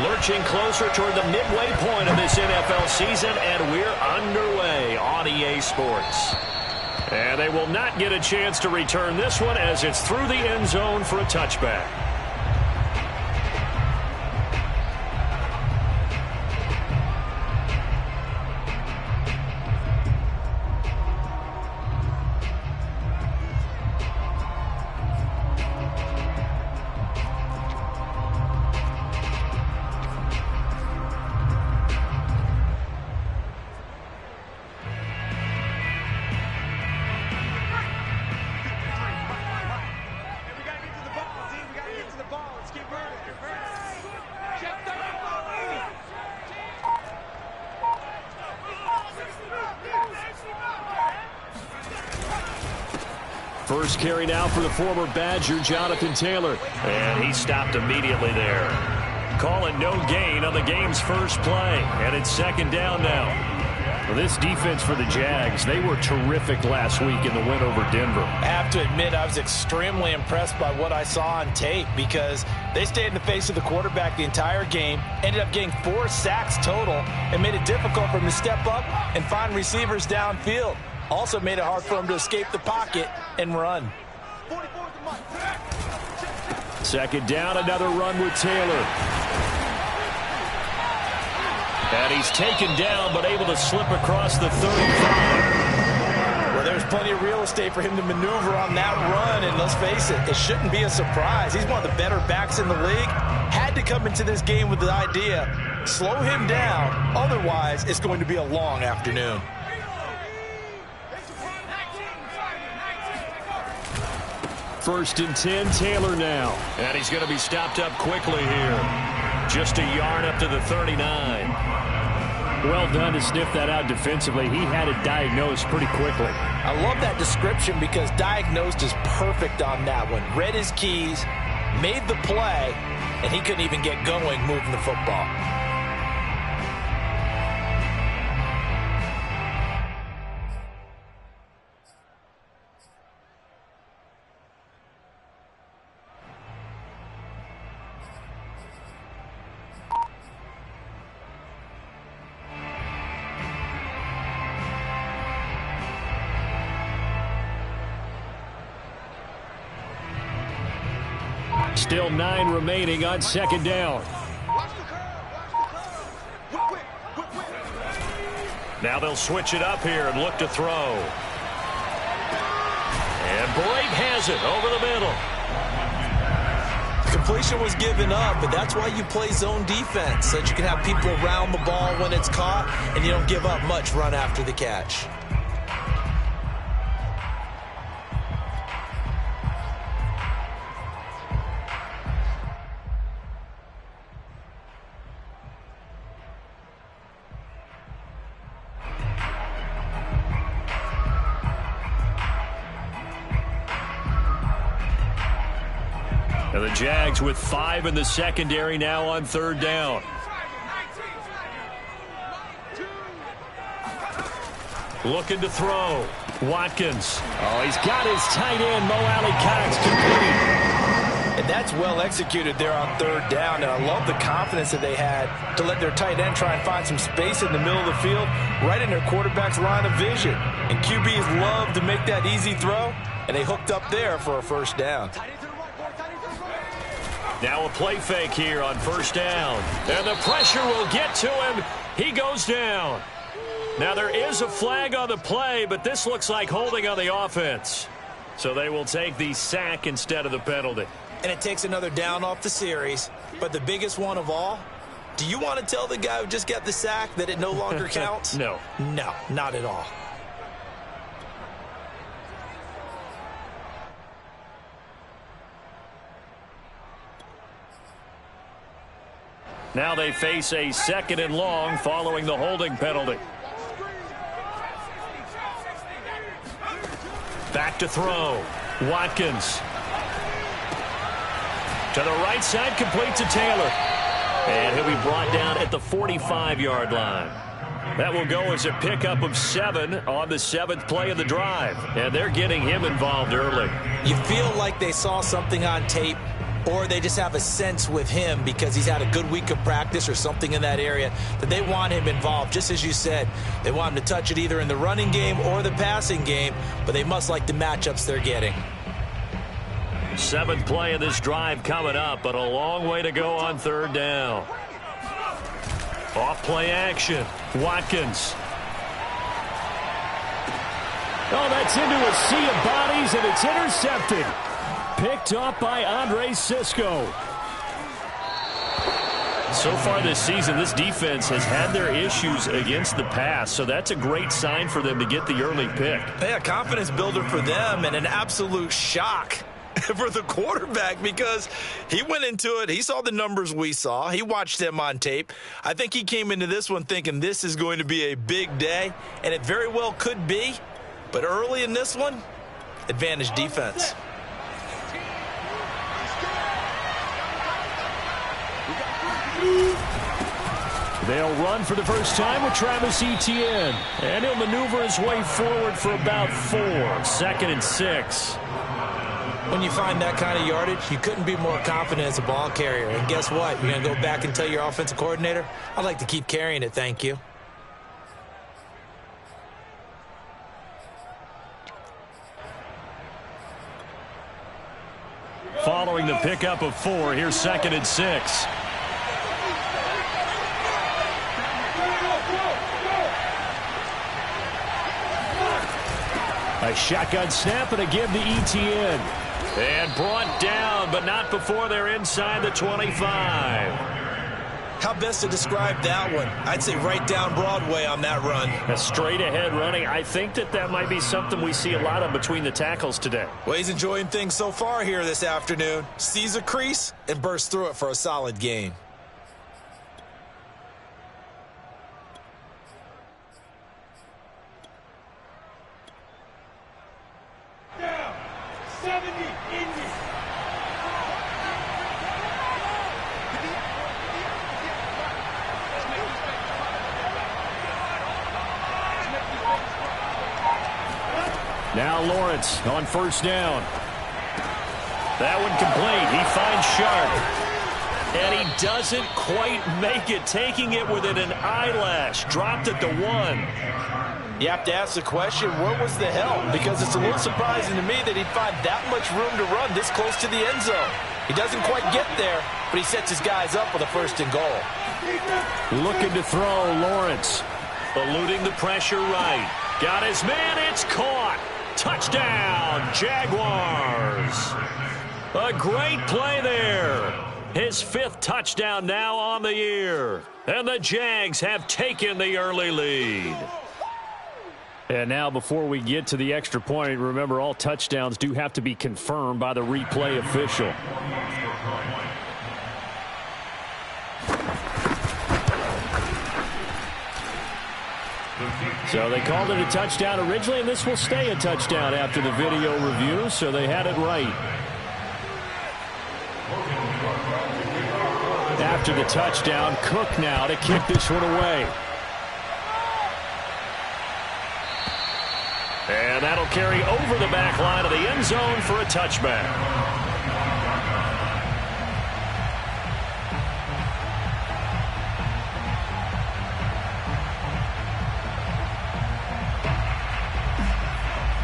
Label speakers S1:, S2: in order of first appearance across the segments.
S1: Lurching closer toward the midway point of this NFL season, and we're underway on EA Sports. And they will not get a chance to return this one as it's through the end zone for a touchback. First carry now for the former Badger, Jonathan Taylor. And he stopped immediately there. Calling no gain on the game's first play. And it's second down now. Well, this defense for the Jags, they were terrific last week in the win over Denver.
S2: I have to admit, I was extremely impressed by what I saw on tape because they stayed in the face of the quarterback the entire game, ended up getting 4 sacks total, and made it difficult for him to step up and find receivers downfield. Also made it hard for him to escape the pocket and run.
S1: Second down, another run with Taylor. And he's taken down, but able to slip across the 35.
S2: Well, there's plenty of real estate for him to maneuver on that run, and let's face it, it shouldn't be a surprise. He's one of the better backs in the league. Had to come into this game with the idea, slow him down, otherwise it's going to be a long afternoon.
S1: First and 10, Taylor now. And he's going to be stopped up quickly here. Just a yard up to the 39. Well done to sniff that out defensively. He had it diagnosed pretty quickly.
S2: I love that description because diagnosed is perfect on that one. Read his keys, made the play, and he couldn't even get going moving the football.
S1: Still 9 remaining on second down. Now they'll switch it up here and look to throw. And Brate has it over the middle.
S2: Completion was given up, but that's why you play zone defense, so that you can have people around the ball when it's caught, and you don't give up much run after the catch.
S1: And the Jags with 5 in the secondary now on third down. Looking to throw. Watkins. Oh, he's got his tight end, Mo Alley-Cox, complete.
S2: And that's well executed there on third down. And I love the confidence that they had to let their tight end try and find some space in the middle of the field, right in their quarterback's line of vision. And QBs love to make that easy throw, and they hooked up there for a first down.
S1: Now a play fake here on first down. And the pressure will get to him. He goes down. Now there is a flag on the play, but this looks like holding on the offense. So they will take the sack instead of the penalty.
S2: And it takes another down off the series. But the biggest one of all, do you want to tell the guy who just got the sack that it no longer counts?
S1: No.
S2: No, not at all.
S1: Now they face a second and long following the holding penalty. Back to throw. Watkins. To the right side, complete to Taylor. And he'll be brought down at the 45-yard line. That will go as a pickup of 7 on the 7th play of the drive. And they're getting him involved early.
S2: You feel like they saw something on tape or they just have a sense with him because he's had a good week of practice or something in that area that they want him involved. Just as you said, they want him to touch it either in the running game or the passing game, but they must like the matchups they're getting.
S1: 7th play of this drive coming up, but a long way to go on 3rd down. Off play action. Watkins. Oh, that's into a sea of bodies, and it's intercepted. Picked up by Andre Sisco. So far this season, this defense has had their issues against the pass, so that's a great sign for them to get the early pick.
S2: Yeah, confidence builder for them and an absolute shock for the quarterback because he went into it. He saw the numbers we saw. He watched them on tape. I think he came into this one thinking this is going to be a big day, and it very well could be. But early in this one, advantage defense.
S1: They'll run for the first time with Travis Etienne. And he'll maneuver his way forward for about 4. 2nd and 6.
S2: When you find that kind of yardage, you couldn't be more confident as a ball carrier. And guess what? You're going to go back and tell your offensive coordinator, I'd like to keep carrying it, thank you.
S1: Following the pickup of 4, here's 2nd and 6. A shotgun snap and a give to Etienne. And brought down, but not before they're inside the 25.
S2: How best to describe that one? I'd say right down Broadway on that run.
S1: A straight ahead running. I think that might be something we see a lot of between the tackles today.
S2: Well, he's enjoying things so far here this afternoon. Sees a crease and bursts through it for a solid gain.
S1: Now Lawrence on 1st down. That one complete. He finds Sharp. And he doesn't quite make it, taking it within an eyelash. Dropped at the 1.
S2: You have to ask the question, where was the help? Because it's a little surprising to me that he'd find that much room to run this close to the end zone. He doesn't quite get there, but he sets his guys up with a 1st and goal.
S1: Looking to throw, Lawrence. Eluding the pressure right. Got his man, it's caught. Touchdown, Jaguars. A great play there. His 5th touchdown now on the year. And the Jags have taken the early lead. And now before we get to the extra point, remember all touchdowns do have to be confirmed by the replay official. So they called it a touchdown originally, and this will stay a touchdown after the video review, so they had it right. After the touchdown, Cook now to kick this one away. And that'll carry over the back line of the end zone for a touchback.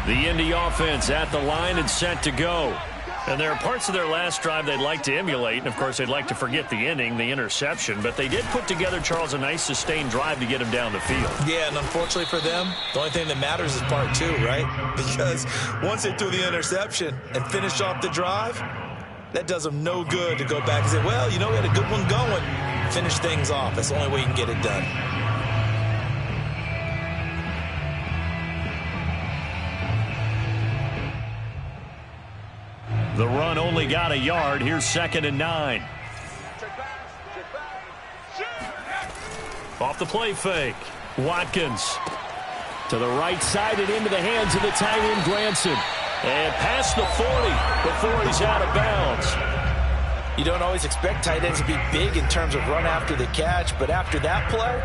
S1: The Indy offense at the line and set to go. And there are parts of their last drive they'd like to emulate. And, of course, they'd like to forget the inning, the interception. But they did put together, Charles, a nice sustained drive to get him down the field.
S2: Yeah, and unfortunately for them, the only thing that matters is part 2, right? Because once they threw the interception and finished off the drive, that does them no good to go back and say, well, you know, we had a good one going. Finish things off. That's the only way you can get it done.
S1: The run only got a yard. Here's 2nd and 9. Off the play fake. Watkins to the right side and into the hands of the tight end, Granson. And past the 40 before he's out of bounds.
S2: You don't always expect tight ends to be big in terms of run after the catch, but after that play,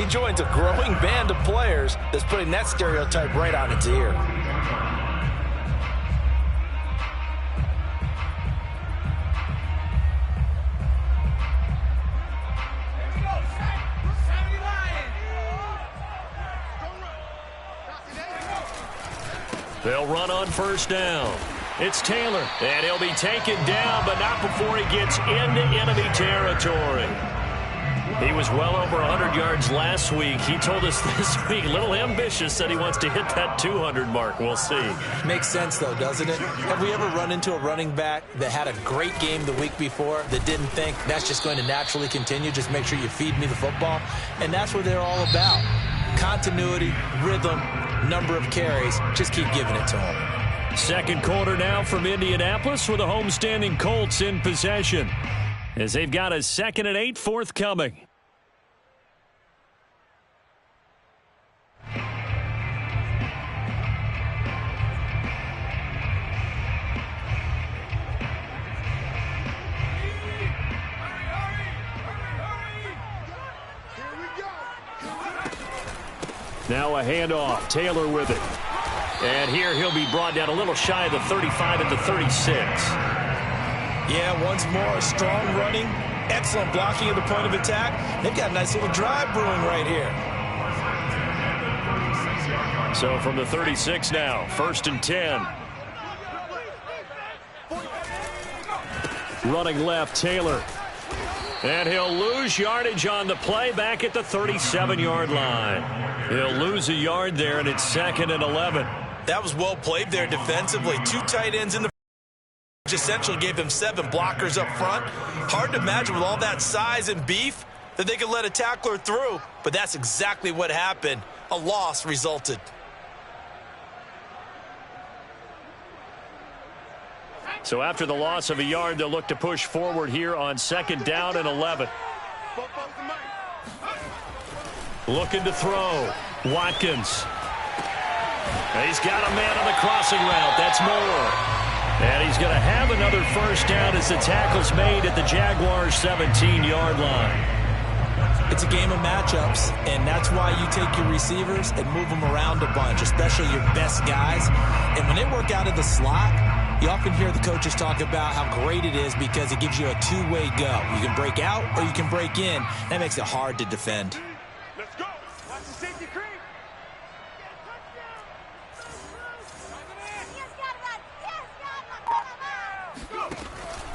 S2: he joins a growing band of players that's putting that stereotype right on its ear.
S1: They'll run on first down. It's Taylor, and he'll be taken down, but not before he gets into enemy territory. He was well over 100 yards last week. He told us this week, a little ambitious, that he wants to hit that 200 mark. We'll see.
S2: Makes sense, though, doesn't it? Have we ever run into a running back that had a great game the week before that didn't think that's just going to naturally continue? Just make sure you feed me the football. And that's what they're all about. Continuity, rhythm, number of carries. Just keep giving it to them.
S1: Second quarter now from Indianapolis with the homestanding Colts in possession, as they've got a 2nd and 8 forthcoming. Now a handoff. Taylor with it. And here he'll be brought down a little shy of the 35 at the 36.
S2: Yeah, once more, strong running, excellent blocking at the point of attack. They've got a nice little drive brewing right here.
S1: So from the 36 now, 1st and 10. Running left, Taylor. And he'll lose yardage on the play back at the 37-yard line. He'll lose a yard there, and it's 2nd and 11.
S2: That was well played there defensively. 2 tight ends in the which essentially gave them 7 blockers up front. Hard to imagine with all that size and beef that they could let a tackler through, but that's exactly what happened. A loss resulted.
S1: So after the loss of a yard, they'll look to push forward here on 2nd down and 11. Looking to throw. Watkins. And he's got a man on the crossing route. That's Moore. And he's going to have another first down as the tackle's made at the Jaguars' 17-yard line.
S2: It's a game of matchups, and that's why you take your receivers and move them around a bunch, especially your best guys. And when they work out of the slot, you often hear the coaches talk about how great it is because it gives you a two-way go. You can break out or you can break in. That makes it hard to defend.
S3: Let's go. Watch the safety creep.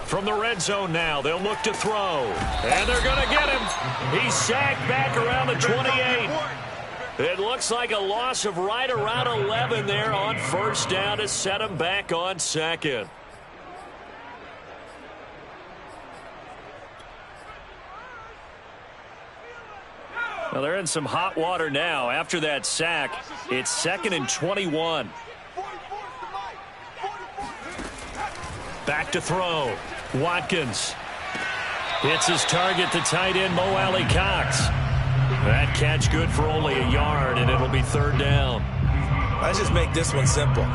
S1: From the red zone now, they'll look to throw. And they're going to get him. He's sacked back around the 28. It looks like a loss of right around 11 there on first down to set him back on 2nd. Well, they're in some hot water now. After that sack, it's 2nd and 21. Back to throw. Watkins hits his target, the tight end, Mo Alley-Cox. That catch good for only a yard, and it'll be 3rd down.
S2: Let's just make this one simple.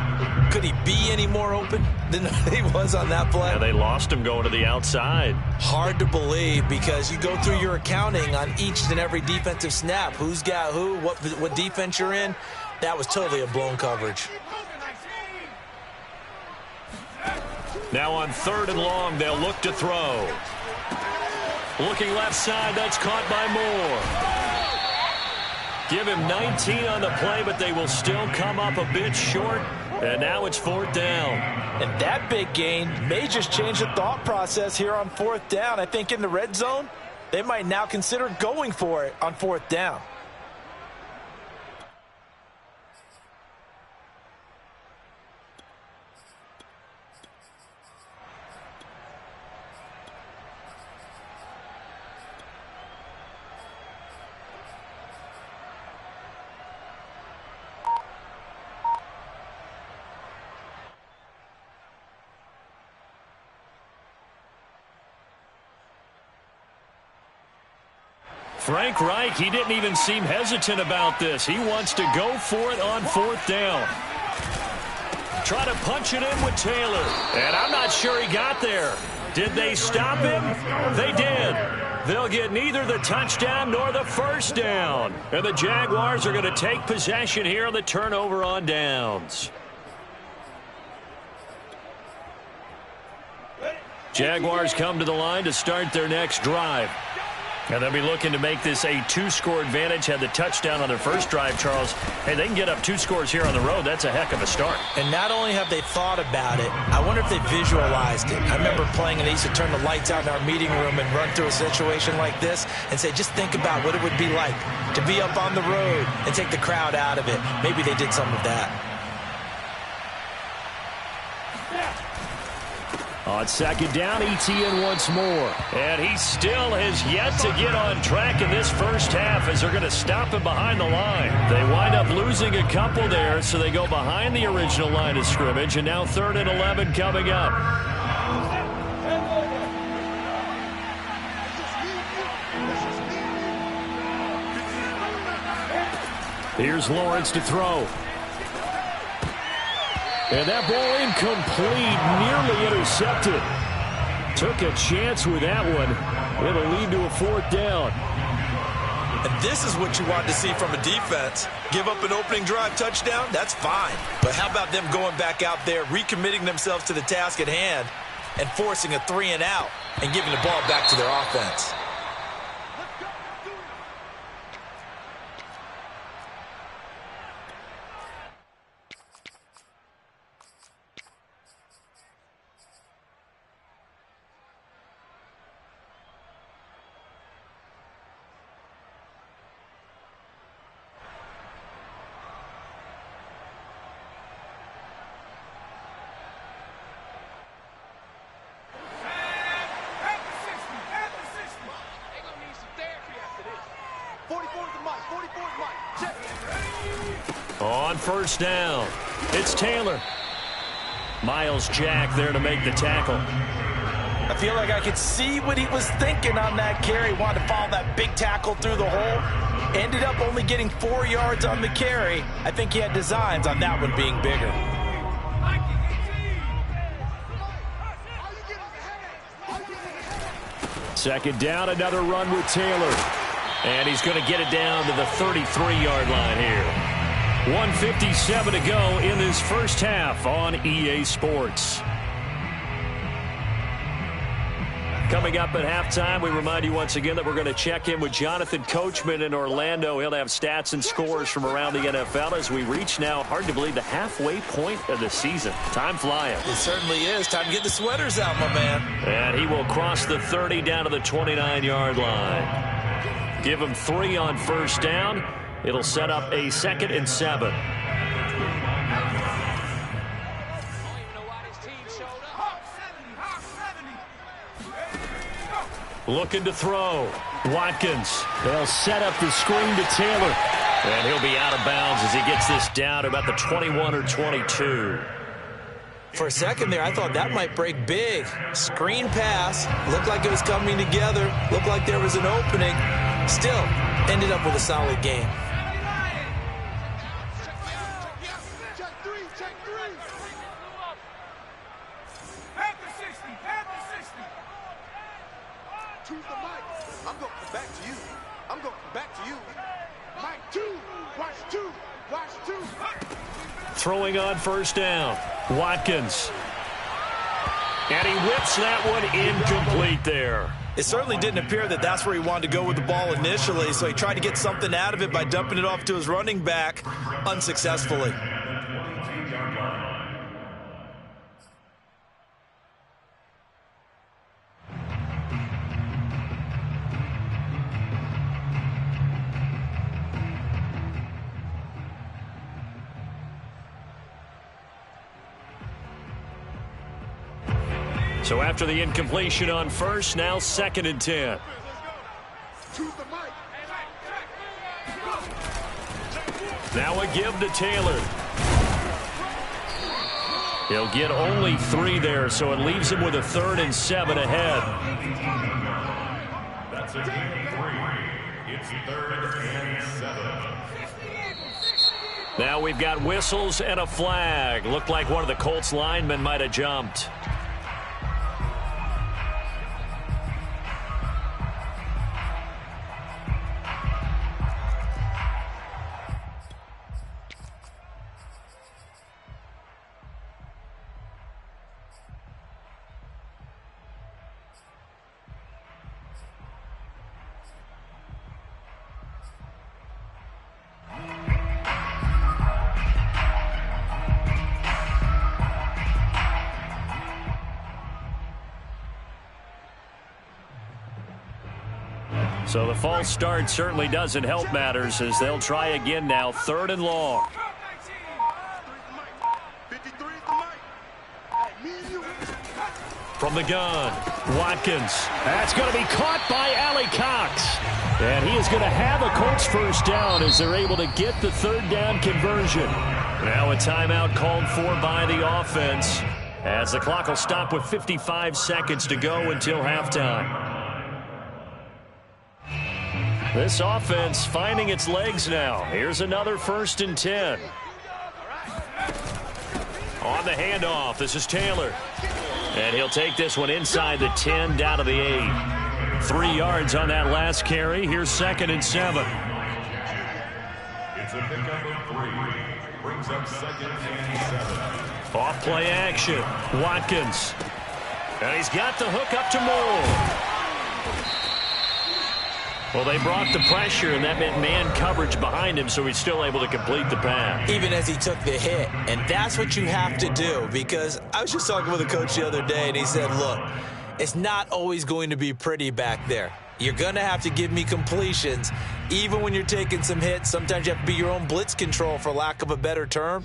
S2: Could he be any more open than he was on that play?
S1: Yeah, they lost him going to the outside.
S2: Hard to believe because you go through your accounting on each and every defensive snap. Who's got who, what defense you're in. That was totally a blown coverage.
S1: Now on 3rd and long, they'll look to throw. Looking left side, that's caught by Moore. Give him 19 on the play, but they will still come up a bit short. And now it's 4th down.
S2: And that big gain may just change the thought process here on 4th down. I think in the red zone, they might now consider going for it on 4th down.
S1: Frank Reich, he didn't even seem hesitant about this. He wants to go for it on 4th down. Try to punch it in with Taylor. And I'm not sure he got there. Did they stop him? They did. They'll get neither the touchdown nor the first down. And the Jaguars are going to take possession here on the turnover on downs. Jaguars come to the line to start their next drive. And they'll be looking to make this a 2-score advantage. Had the touchdown on their first drive, Charles. Hey, they can get up 2 scores here on the road. That's a heck of a start.
S2: And not only have they thought about it, I wonder if they visualized it. I remember playing and they used to turn the lights out in our meeting room and run through a situation like this and say, just think about what it would be like to be up on the road and take the crowd out of it. Maybe they did some of that.
S1: On second down, ETN once more. And he still has yet to get on track in this first half as they're going to him behind the line. They wind up losing a couple there, so they go behind the original line of scrimmage, and now 3rd and 11 coming up. Here's Lawrence to throw. And that ball incomplete, nearly intercepted. Took a chance with that one. It'll lead to a 4th down.
S2: And this is what you want to see from a defense. Give up an opening drive touchdown, that's fine. But how about them going back out there, recommitting themselves to the task at hand, and forcing a 3-and-out and giving the ball back to their offense?
S1: On first down, it's Taylor. Miles Jack there to make the tackle.
S2: I feel like I could see what he was thinking on that carry. Wanted to follow that big tackle through the hole. Ended up only getting 4 yards on the carry. I think he had designs on that one being bigger.
S1: Second down, another run with Taylor. And he's going to get it down to the 33-yard line here. 1:57 to go in this first half on EA Sports. Coming up at halftime, we remind you once again that we're going to check in with Jonathan Coachman in Orlando. He'll have stats and scores from around the NFL as we reach now, hard to believe, the halfway point of the season. Time flying.
S2: It certainly is. Time to get the sweaters out, my man.
S1: And he will cross the 30 down to the 29-yard line. Give him 3 on first down. It'll set up a 2nd and 7. Looking to throw. Watkins. They'll set up the screen to Taylor. And he'll be out of bounds as he gets this down to about the 21 or 22.
S2: For a second there, I thought that might break big. Screen pass. Looked like it was coming together. Looked like there was an opening. Still, ended up with a solid game.
S1: Throwing on first down. Watkins. And he whips that one incomplete there.
S2: It certainly didn't appear that that's where he wanted to go with the ball initially, so he tried to get something out of it by dumping it off to his running back unsuccessfully.
S1: So after the incompletion on first, now 2nd and 10. Now a give to Taylor. He'll get only 3 there, so it leaves him with a 3rd and 7 ahead. That's a gain of 3. It's 3rd and 7. Now we've got whistles and a flag. Looked like one of the Colts linemen might have jumped. So the false start certainly doesn't help matters as they'll try again now, 3rd and long. From the gun, Watkins. That's going to be caught by Allie Cox. And he is going to have a Colts first down as they're able to get the 3rd down conversion. Now a timeout called for by the offense as the clock will stop with 55 seconds to go until halftime. This offense finding its legs now. Here's another 1st and 10. On the handoff, this is Taylor. And he'll take this one inside the 10 down to the 8. 3 yards on that last carry. Here's 2nd and 7.
S4: It's a pickup of 3. Brings up 2nd and 7.
S1: Off play action. Watkins. And he's got the hook up to Moore. Well, they brought the pressure, and that meant man coverage behind him, so he's still able to complete the pass.
S2: Even as he took the hit, and that's what you have to do, because I was just talking with a coach the other day, and he said, look, it's not always going to be pretty back there. You're going to have to give me completions, even when you're taking some hits. Sometimes you have to be your own blitz control, for lack of a better term.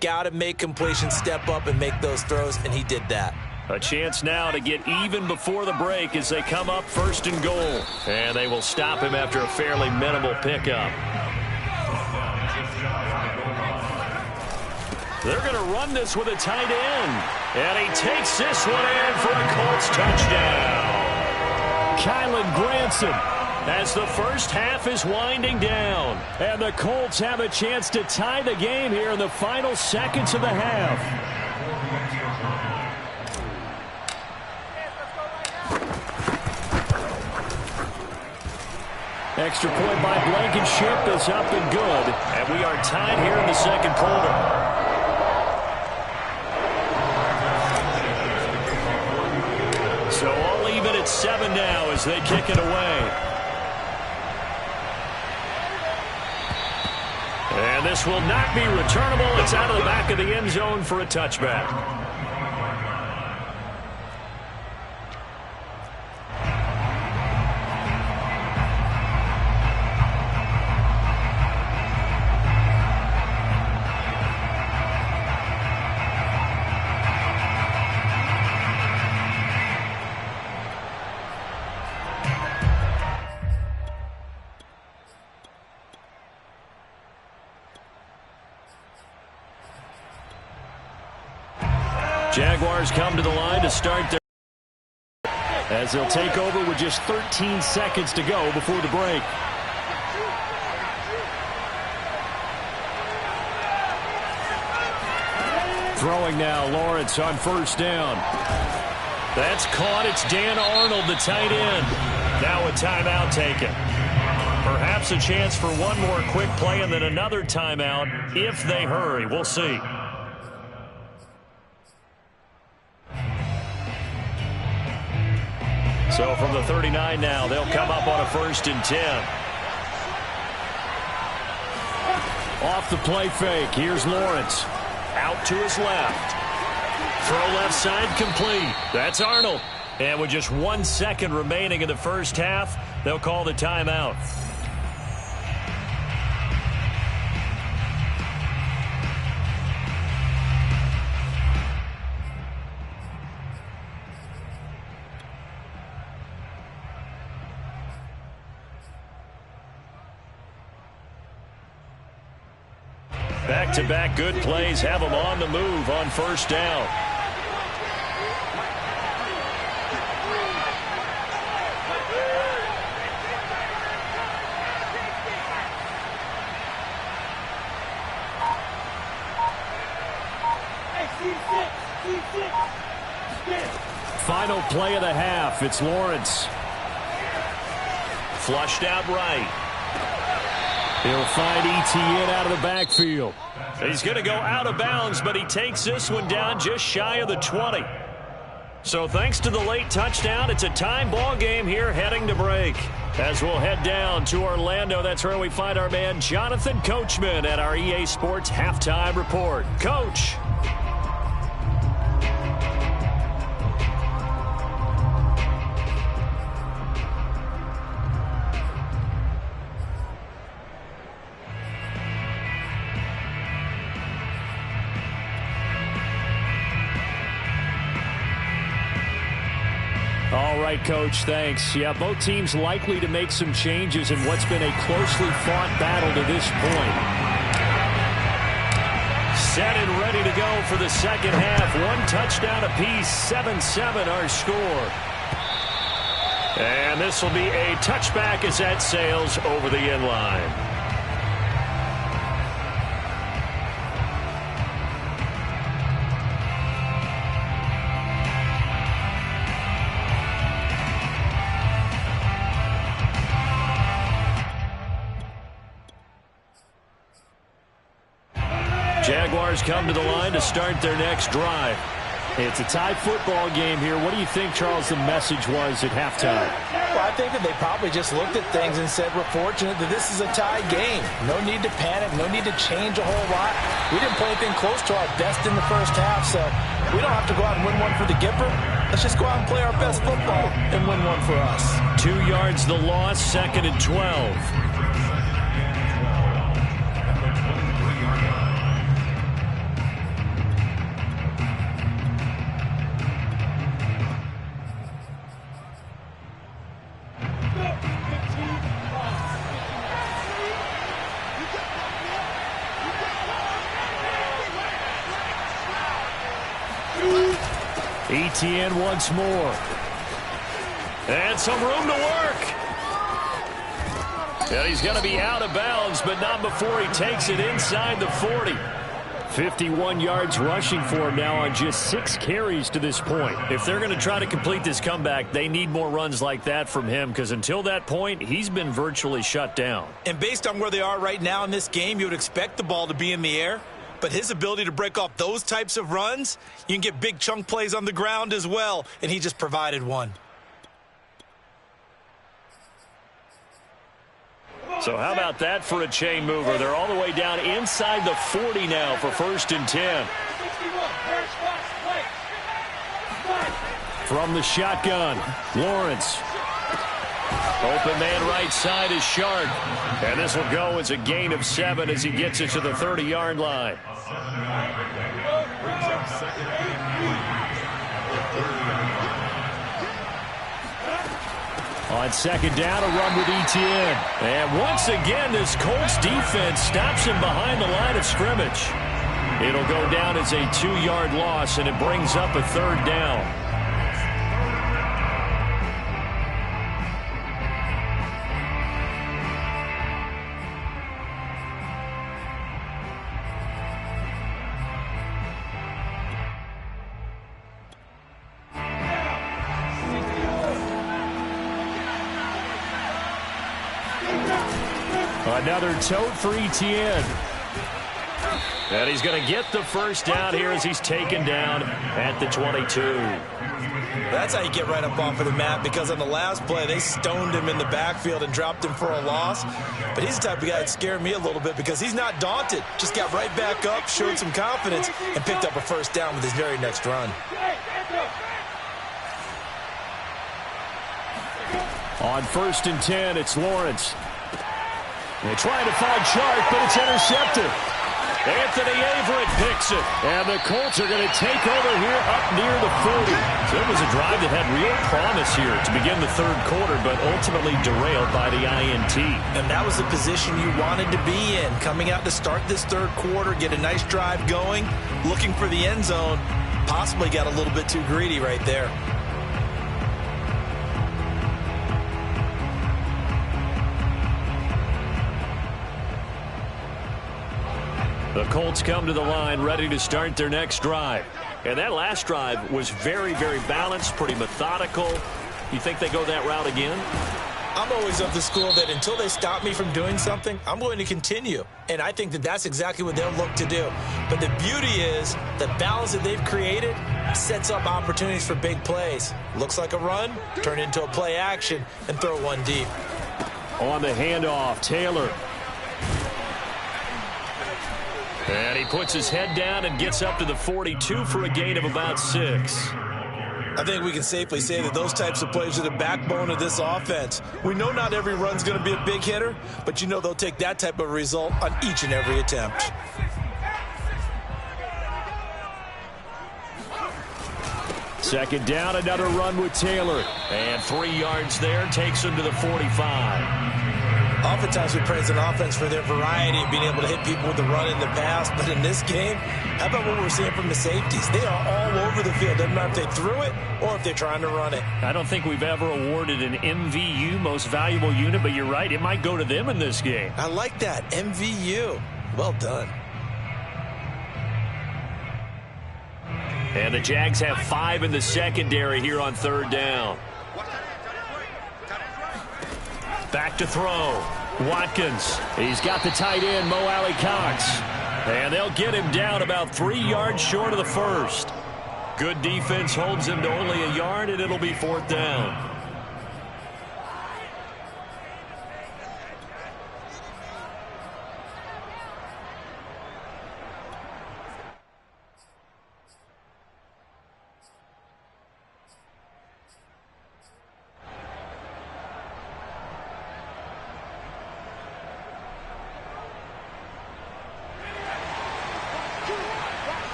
S2: Got to make completions, step up, and make those throws, and he did that.
S1: A chance now to get even before the break as they come up 1st and goal. And they will stop him after a fairly minimal pickup. They're going to run this with a tight end. And he takes this one in for a Colts touchdown. Kylan Granson as the first half is winding down. And the Colts have a chance to tie the game here in the final seconds of the half. Extra point by Blankenship is up and good. And we are tied here in the 2nd quarter. So all even at 7 now as they kick it away. And this will not be returnable. It's out of the back of the end zone for a touchback. Jaguars come to the line to start their as they'll take over with just 13 seconds to go before the break. Throwing now, Lawrence on 1st down. That's caught. It's Dan Arnold, the tight end. Now a timeout taken. Perhaps a chance for one more quick play and then another timeout if they hurry. We'll see. So from the 39 now, they'll come up on a 1st and 10. Off the play fake. Here's Lawrence. Out to his left. Throw left side complete. That's Arnold. And with just 1 second remaining in the first half, they'll call the timeout. Back-to-back good plays have them on the move on 1st down. Final play of the half. It's Lawrence. Flushed out right. He'll find Etienne out of the backfield. He's going to go out of bounds, but he takes this one down just shy of the 20. So thanks to the late touchdown, it's a time ball game here heading to break. As we'll head down to Orlando, that's where we find our man Jonathan Coachman at our EA Sports Halftime Report. Coach. right, Coach. Thanks. Yeah, both teams likely to make some changes in what's been a closely fought battle to this point. Set and ready to go for the second half. One touchdown apiece, 7-7 our score. And this will be a touchback as that sails over the end line. Jaguars come to the line to start their next drive. It's a tie football game here. What do you think, Charles, the message was at halftime?
S2: Well, I think that they probably just looked at things and said, we're fortunate that this is a tie game. No need to panic. No need to change a whole lot. We didn't play anything close to our best in the first half, so we don't have to go out and win one for the Gipper. Let's just go out and play our best football and win one for us.
S1: 2 yards the loss, 2nd and 12. Etienne once more. And some room to work. And he's going to be out of bounds, but not before he takes it inside the 40. 51 yards rushing for him now on just 6 carries to this point. If they're going to try to complete this comeback, they need more runs like that from him, because until that point, he's been virtually shut down.
S2: And based on where they are right now in this game, you would expect the ball to be in the air. But his ability to break off those types of runs, you can get big chunk plays on the ground as well, and he just provided one.
S1: So how about that for a chain mover? They're all the way down inside the 40 now for 1st and 10. From the shotgun, Lawrence. Open man right side is Sharp. And this will go as a gain of 7 as he gets it to the 30-yard line. On 2nd down, a run with Etienne. And once again, this Colts defense stops him behind the line of scrimmage. It'll go down as a 2-yard loss, and it brings up a 3rd down. Another tote for Etienne. And he's going to get the first down here as he's taken down at the 22.
S2: That's how you get right up off of the mat, because on the last play, they stoned him in the backfield and dropped him for a loss. But he's the type of guy that scared me a little bit because he's not daunted. Just got right back up, showed some confidence, and picked up a first down with his very next run.
S1: On 1st and 10, it's Lawrence. They're trying to find Sharp, but it's intercepted. Anthony Averett picks it. And the Colts are going to take over here up near the 40. So it was a drive that had real promise here to begin the 3rd quarter, but ultimately derailed by the INT.
S2: And that was the position you wanted to be in. Coming out to start this 3rd quarter, get a nice drive going, looking for the end zone. Possibly got a little bit too greedy right there.
S1: The Colts come to the line ready to start their next drive. And that last drive was very, very balanced, pretty methodical. You think they go that route again?
S2: I'm always of the school that until they stop me from doing something, I'm going to continue. And I think that that's exactly what they'll look to do. But the beauty is the balance that they've created sets up opportunities for big plays. Looks like a run, turn it into a play action, and throw one deep.
S1: On the handoff, Taylor. And he puts his head down and gets up to the 42 for a gain of about 6.
S2: I think we can safely say that those types of plays are the backbone of this offense. We know not every run's going to be a big hitter, but you know they'll take that type of result on each and every attempt.
S1: second down, another run with Taylor. And 3 yards there, takes him to the 45.
S2: Oftentimes we praise an offense for their variety and being able to hit people with the run and the pass. But in this game, how about what we're seeing from the safeties? They are all over the field. Doesn't matter if they threw it or if they're trying to run it.
S1: I don't think we've ever awarded an MVU, most valuable unit, but you're right. It might go to them in this game.
S2: I like that. MVU. Well done.
S1: And the Jags have 5 in the secondary here on 3rd down. Back to throw. Watkins. He's got the tight end, Mo Alley Cox. And they'll get him down about 3 yards short of the first. Good defense holds him to only a yard, and it'll be 4th down.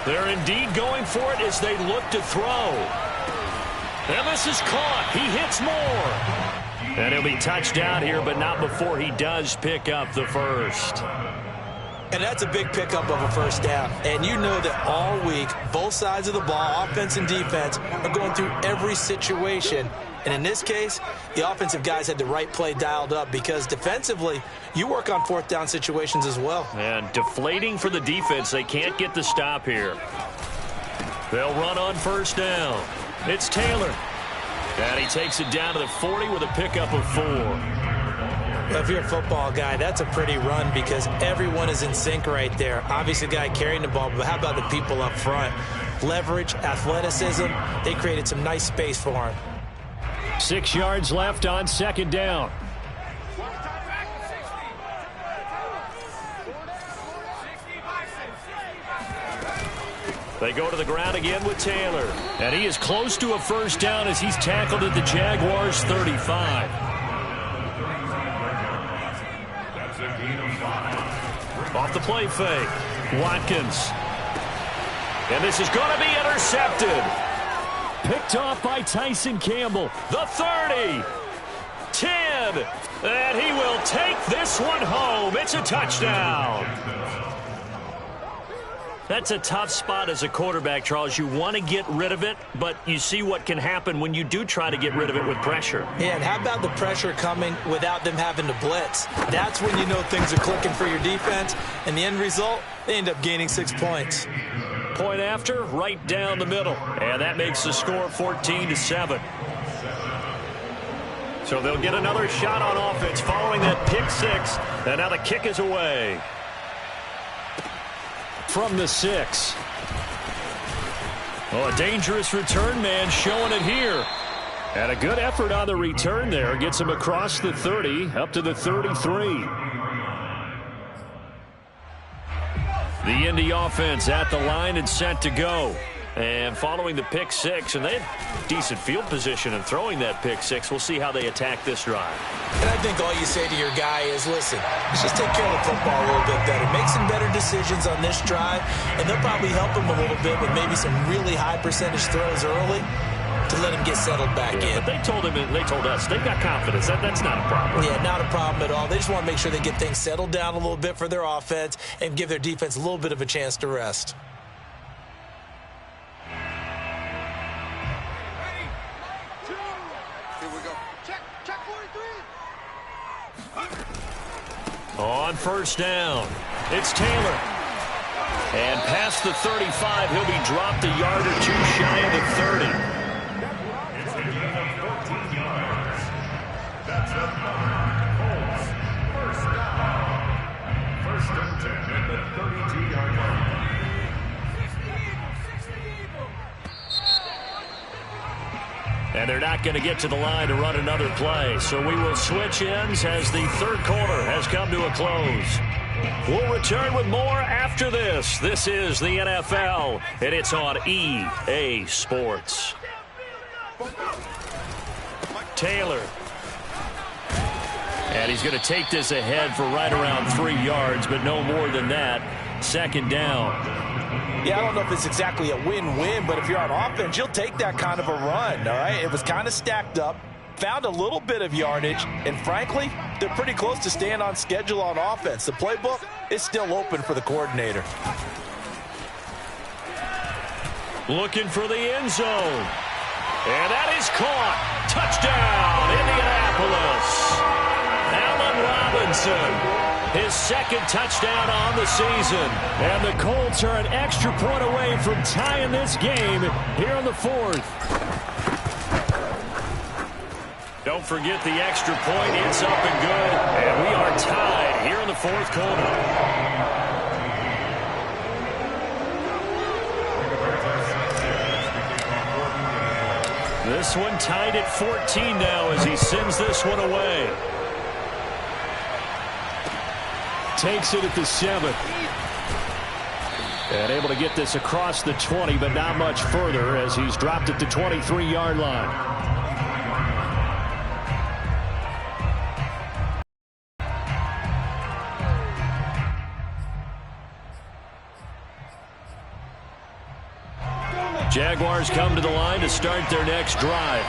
S1: They're indeed going for it as they look to throw. And this is caught. He hits more. And he'll be touched down here, but not before he does pick up the first.
S2: And that's a big pickup of a first down. And you know that all week, both sides of the ball, offense and defense, are going through every situation. And in this case, the offensive guys had the right play dialed up because defensively, you work on 4th down situations as well.
S1: And deflating for the defense. They can't get the stop here. They'll run on 1st down. It's Taylor. And he takes it down to the 40 with a pickup of 4.
S2: Well, if you're a football guy, that's a pretty run because everyone is in sync right there. Obviously, the guy carrying the ball, but how about the people up front? Leverage, athleticism, they created some nice space for him.
S1: 6 yards left on 2nd down. They go to the ground again with Taylor. And he is close to a first down as he's tackled at the Jaguars' 35. Off the play fake. Watkins. And this is going to be intercepted. Picked off by Tyson Campbell. The 30. 10. And he will take this one home. It's a touchdown. That's a tough spot as a quarterback, Charles. You want to get rid of it, but you see what can happen when you do try to get rid of it with pressure.
S2: Yeah, and how about the pressure coming without them having to blitz? That's when you know things are clicking for your defense, and the end result, they end up gaining 6 points.
S1: Point after, right down the middle, and that makes the score 14-7. So they'll get another shot on offense following that pick 6, and now the kick is away. From the 6. Oh, a dangerous return man showing it here. And a good effort on the return there. Gets him across the 30, up to the 33. The Indy offense at the line and set to go. And following the pick 6, and they had decent field position in throwing that pick 6. We'll see how they attack this drive.
S2: And I think all you say to your guy is, listen, let's just take care of the football a little bit better. Make some better decisions on this drive, and they'll probably help him a little bit with maybe some really high percentage throws early to let him get settled back in.
S1: But they told him, and they told us, they've got confidence. That's not a problem.
S2: Yeah, not a problem at all. They just want to make sure they get things settled down a little bit for their offense and give their defense a little bit of a chance to rest.
S1: On first down, it's Taylor. And past the 35, he'll be dropped a yard or two shy of the 30.
S4: It's a gain of 14 yards. That's a Colts. First down. First and 10 at the 32-yard line.
S1: And they're not going to get to the line to run another play. So we will switch ends as the third quarter has come to a close. We'll return with more after this. This is the NFL, and it's on EA Sports. Taylor. And he's going to take this ahead for right around 3 yards, but no more than that. Second down.
S2: Yeah, I don't know if it's exactly a win-win, but if you're on offense, you'll take that kind of a run, all right? It was kind of stacked up, found a little bit of yardage, and frankly, they're pretty close to staying on schedule on offense. The playbook is still open for the coordinator.
S1: Looking for the end zone. And that is caught. Touchdown, Indianapolis. Allen Robinson, his second touchdown on the season. And the Colts are an extra point away from tying this game here in the fourth. Don't forget the extra point. It's up and good. And we are tied here in the fourth quarter. This one tied at 14 now as he sends this one away. Takes it at the 7. And able to get this across the 20, but not much further as he's dropped at the 23-yard line. Jaguars come to the line to start their next drive.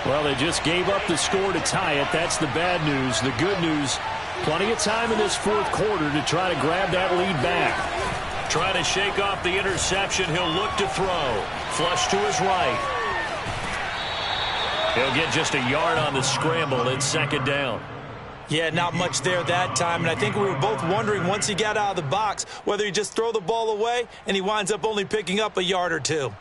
S1: Well, they just gave up the score to tie it. That's the bad news. The good news, plenty of time in this fourth quarter to try to grab that lead back. Trying to shake off the interception. He'll look to throw. Flush to his right. He'll get just a yard on the scramble. It's second down.
S2: Yeah, not much there that time, and I think we were both wondering once he got out of the box whether he just throw the ball away and he winds up only picking up a yard or two.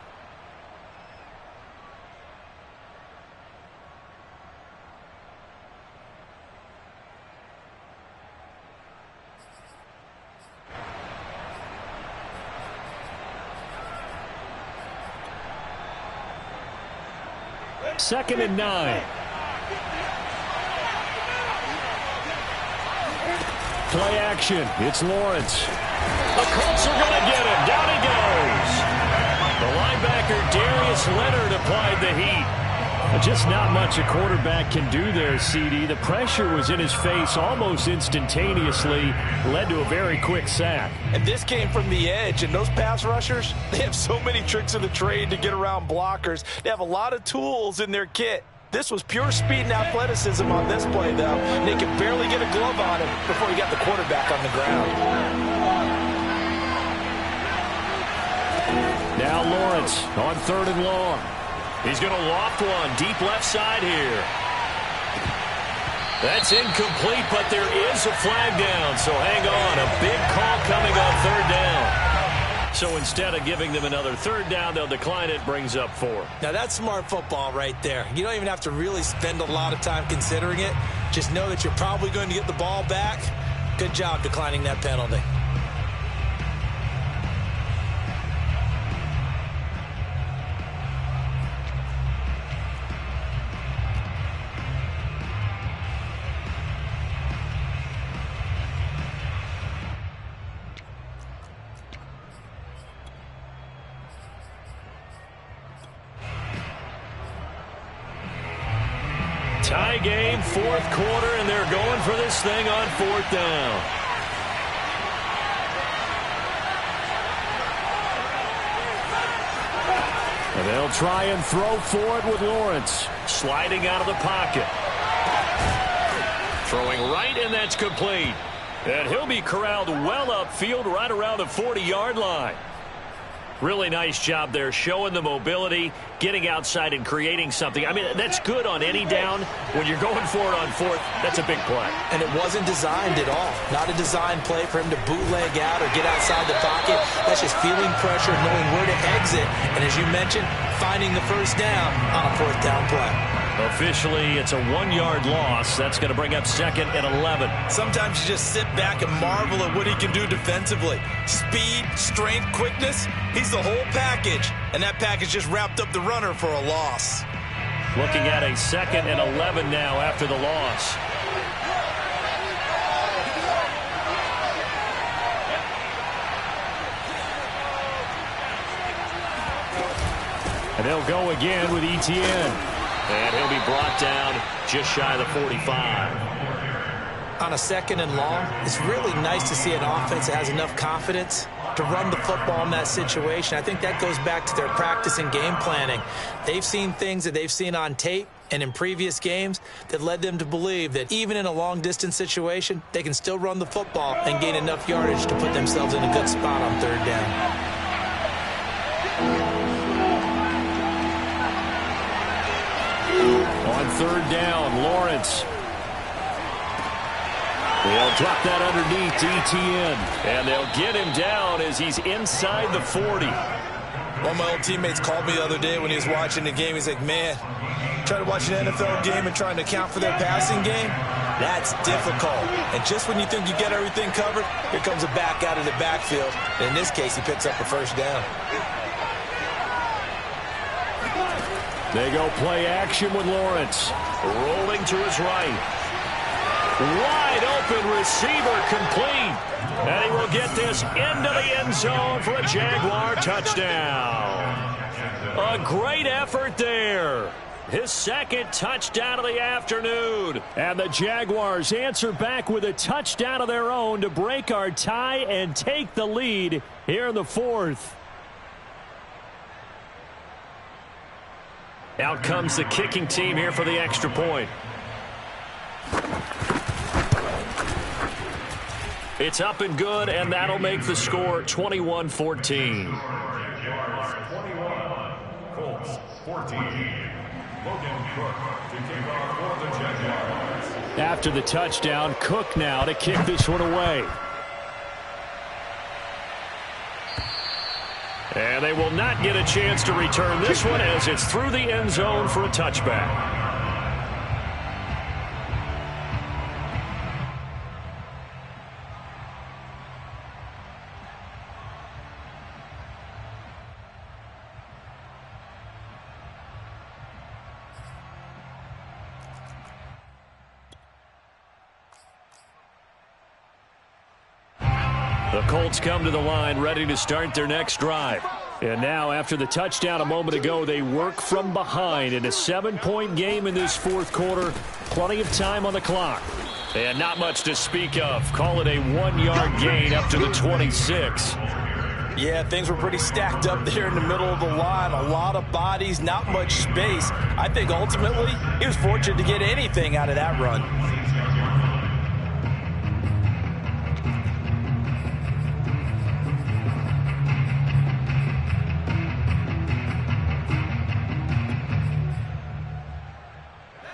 S1: Second and 9. Play action. It's Lawrence. The Colts are going to get him. Down he goes. The linebacker Darius Leonard applied the heat. Just not much a quarterback can do there, CD. The pressure was in his face almost instantaneously. Led to a very quick sack.
S2: And this came from the edge, and those pass rushers, they have so many tricks of the trade to get around blockers. They have a lot of tools in their kit. This was pure speed and athleticism on this play, though. And they could barely get a glove on him before he got the quarterback on the ground.
S1: Now Lawrence on 3rd and long. He's going to loft one deep left side here. That's incomplete, but there is a flag down, so hang on. A big call coming on 3rd down. So instead of giving them another 3rd down, they'll decline it, brings up 4.
S2: Now that's smart football right there. You don't even have to really spend a lot of time considering it. Just know that you're probably going to get the ball back. Good job declining that penalty.
S1: Tie game, fourth quarter, and they're going for this thing on 4th down. And they'll try and throw for it with Lawrence. Sliding out of the pocket. Throwing right, and that's complete. And he'll be corralled well upfield right around the 40-yard line. Really nice job there, showing the mobility, getting outside and creating something. I mean, that's good on any down. When you're going for it on 4th, that's a big play.
S2: And it wasn't designed at all. Not a design play for him to bootleg out or get outside the pocket. That's just feeling pressure, knowing where to exit. And as you mentioned, finding the first down on a 4th down play.
S1: Officially, it's a 1-yard loss. That's going to bring up 2nd and 11.
S2: Sometimes you just sit back and marvel at what he can do defensively. Speed, strength, quickness, he's the whole package. And that package just wrapped up the runner for a loss.
S1: Looking at a 2nd and 11 now after the loss. And they'll go again with Etienne. And he'll be brought down just shy of the 45.
S2: on a 2nd and long, it's really nice to see an offense that has enough confidence to run the football in that situation. I think that goes back to their practice and game planning. They've seen things that they've seen on tape and in previous games that led them to believe that even in a long-distance situation, they can still run the football and gain enough yardage to put themselves in a good spot on 3rd down.
S1: On 3rd down, Lawrence. They'll drop that underneath to Etienne. And they'll get him down as he's inside the 40.
S2: One of my old teammates called me the other day when he was watching the game. He's like, man, trying to watch an NFL game and trying to account for their passing game, that's difficult. And just when you think you get everything covered, here comes a back out of the backfield. And in this case, he picks up a 1st down.
S1: They go play action with Lawrence. Rolling to his right. Wide open receiver complete. And he will get this into the end zone for a Jaguar touchdown. A great effort there. His 2nd touchdown of the afternoon. And the Jaguars answer back with a touchdown of their own to break our tie and take the lead here in the 4th. Out comes the kicking team here for the extra point. It's up and good, and that'll make the score 21-14.
S4: Colts 14. Logan Cook to kick off for the Jaguars.
S1: After the touchdown, Cook now to kick this one away. And they will not get a chance to return this one as it's through the end zone for a touchback. The Colts come to the line ready to start their next drive. And now after the touchdown a moment ago, they work from behind in a 7-point game in this 4th quarter. Plenty of time on the clock. And not much to speak of. Call it a 1-yard gain up to the 26.
S2: Yeah, things were pretty stacked up there in the middle of the line. A lot of bodies, not much space. I think ultimately he was fortunate to get anything out of that run.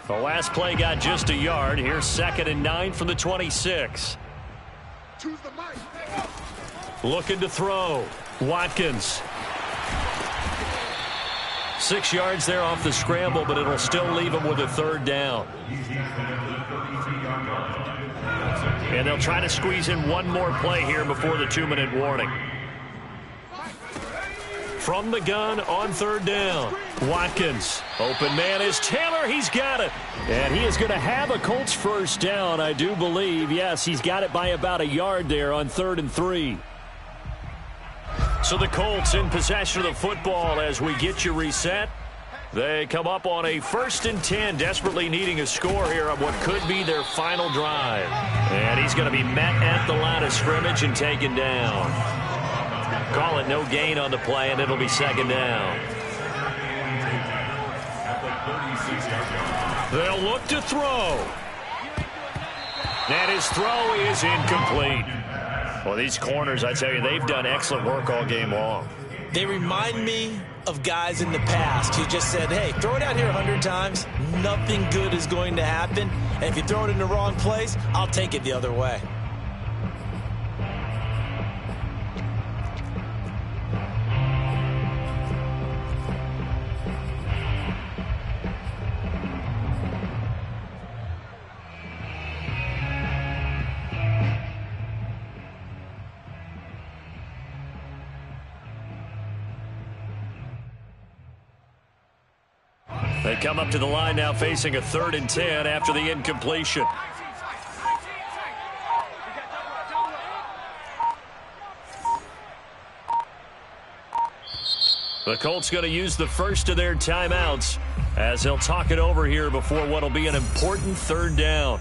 S1: The last play got just a yard. Here's 2nd and 9 from the 26. Looking to throw. Watkins. 6 yards there off the scramble, but it'll still leave him with a 3rd down. And they'll try to squeeze in one more play here before the 2-minute warning. From the gun on 3rd down. Watkins. Open man is Taylor. He's got it. And he is going to have a Colts 1st down, I do believe. Yes, he's got it by about a yard there on 3rd and 3. So the Colts in possession of the football as we get you reset. They come up on a 1st and 10, desperately needing a score here on what could be their final drive. And he's going to be met at the line of scrimmage and taken down. Call it no gain on the play, and it'll be 2nd down. They'll look to throw. And his throw is incomplete. Well, these corners, I tell you, they've done excellent work all game long.
S2: They remind me of guys in the past who just said, hey, throw it out here 100 times. Nothing good is going to happen. And if you throw it in the wrong place, I'll take it the other way.
S1: They come up to the line now facing a 3rd and 10 after the incompletion. The Colts going to use the first of their timeouts as they'll talk it over here before what will be an important 3rd down.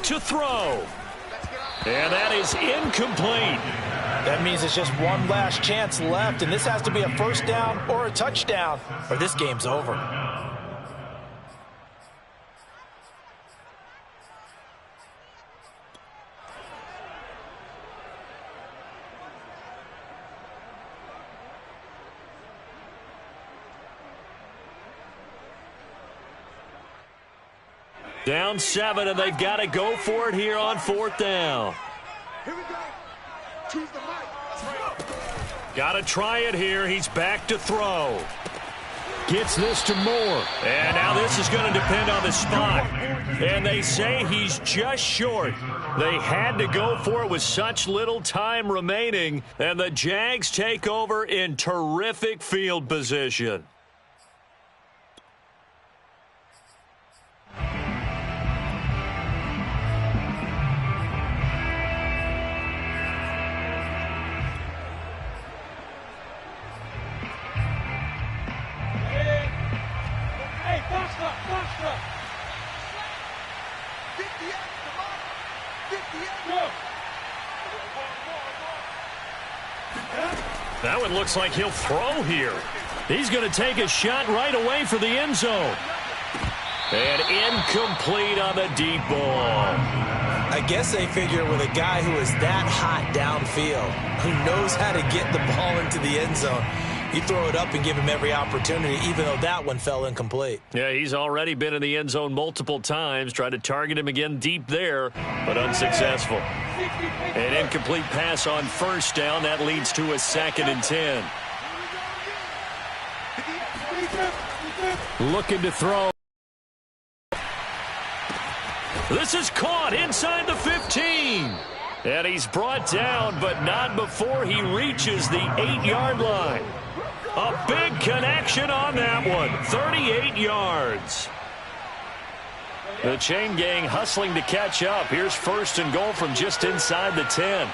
S1: to throw. And that is incomplete.
S2: That means it's just one last chance left, and this has to be a first down or a touchdown, or this game's over.
S1: Down 7, and they've got to go for it here on 4th down.
S3: Here we go. Choose the mic. That's right.
S1: Got to try it here. He's back to throw. Gets this to Moore. And now this is going to depend on the spot. And they say he's just short. They had to go for it with such little time remaining. And the Jags take over in terrific field position. That one looks like he'll throw here. He's going to take a shot right away for the end zone. And incomplete on the deep ball.
S2: I guess they figure with a guy who is that hot downfield, who knows how to get the ball into the end zone, you throw it up and give him every opportunity, even though that one fell incomplete.
S1: Yeah, he's already been in the end zone multiple times. Tried to target him again deep there, but unsuccessful. An incomplete pass on first down. That leads to a 2nd and 10. Looking to throw. This is caught inside the 15. And he's brought down, but not before he reaches the 8-yard line. A big connection on that one. 38 yards. The chain gang hustling to catch up. Here's 1st and goal from just inside the 10.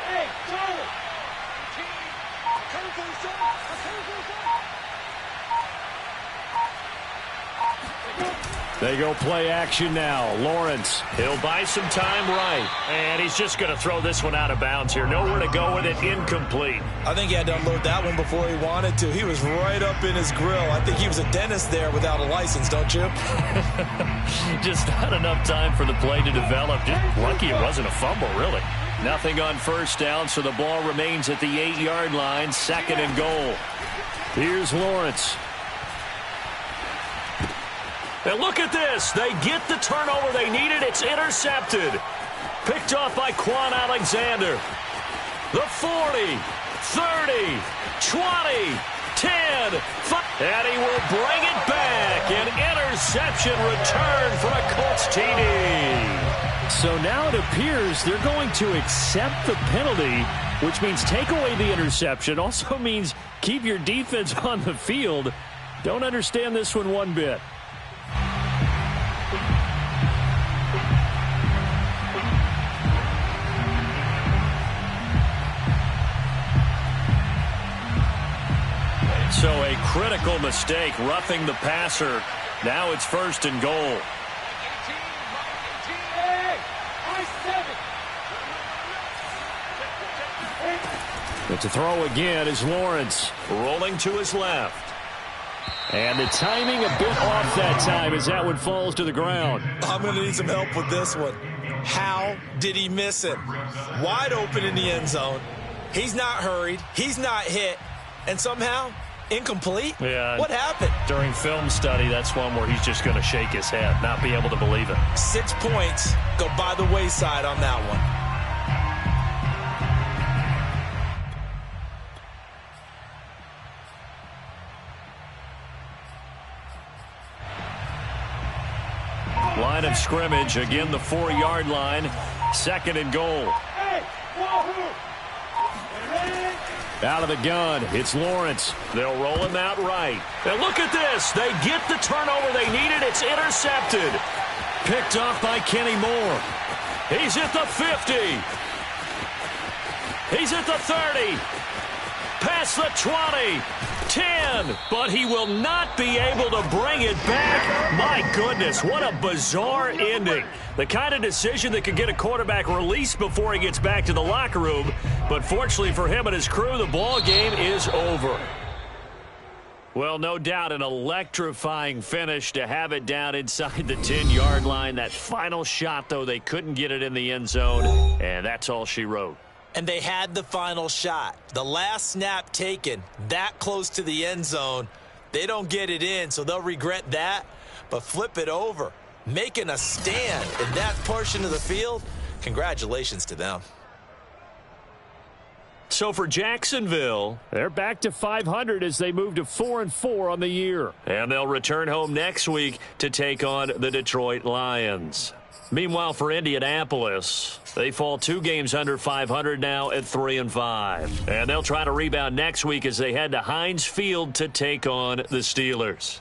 S1: They go play action now. Lawrence, he'll buy some time right. And he's just going to throw this one out of bounds here. Nowhere to go with it. Incomplete.
S2: I think he had to unload that one before he wanted to. He was right up in his grill. I think he was a dentist there without a license, don't you?
S1: Just not enough time for the play to develop. Just lucky it wasn't a fumble, really. Nothing on first down, so the ball remains at the 8-yard line. 2nd and goal. Here's Lawrence. And look at this. They get the turnover they needed. It's intercepted. Picked off by Quan Alexander. The 40, 30, 20, 10, 5. And he will bring it back. An interception return for a Colts TD. So now it appears they're going to accept the penalty, which means take away the interception. Also means keep your defense on the field. Don't understand this one bit. So a critical mistake, roughing the passer. Now it's 1st and goal. But to throw again is Lawrence, rolling to his left. And the timing a bit off that time as that one falls to the ground.
S2: I'm going to need some help with this one. How did he miss it? Wide open in the end zone. He's not hurried. He's not hit. And somehow, incomplete?
S1: Yeah.
S2: What happened?
S1: During film study, that's one where he's just going to shake his head, not be able to believe it.
S2: 6 points go by the wayside on that one.
S1: Line of scrimmage, again the 4-yard line. 2nd and goal. Out of the gun, it's Lawrence. They'll roll him out right. And look at this. They get the turnover they needed. It's intercepted. Picked off by Kenny Moore. He's at the 50. He's at the 30. Past the 20. 10, but he will not be able to bring it back. My goodness, what a bizarre ending. The kind of decision that could get a quarterback released before he gets back to the locker room. But fortunately for him and his crew, the ball game is over. Well, no doubt an electrifying finish to have it down inside the 10-yard line. That final shot, though, they couldn't get it in the end zone, and that's all she wrote.
S2: And they had the final shot. The last snap taken that close to the end zone. They don't get it in, so they'll regret that. But flip it over, making a stand in that portion of the field, congratulations to them.
S1: So for Jacksonville, they're back to 500 as they move to 4-4 on the year. And they'll return home next week to take on the Detroit Lions. Meanwhile, for Indianapolis, they fall 2 games under 500 now at 3-5. And they'll try to rebound next week as they head to Heinz Field to take on the Steelers.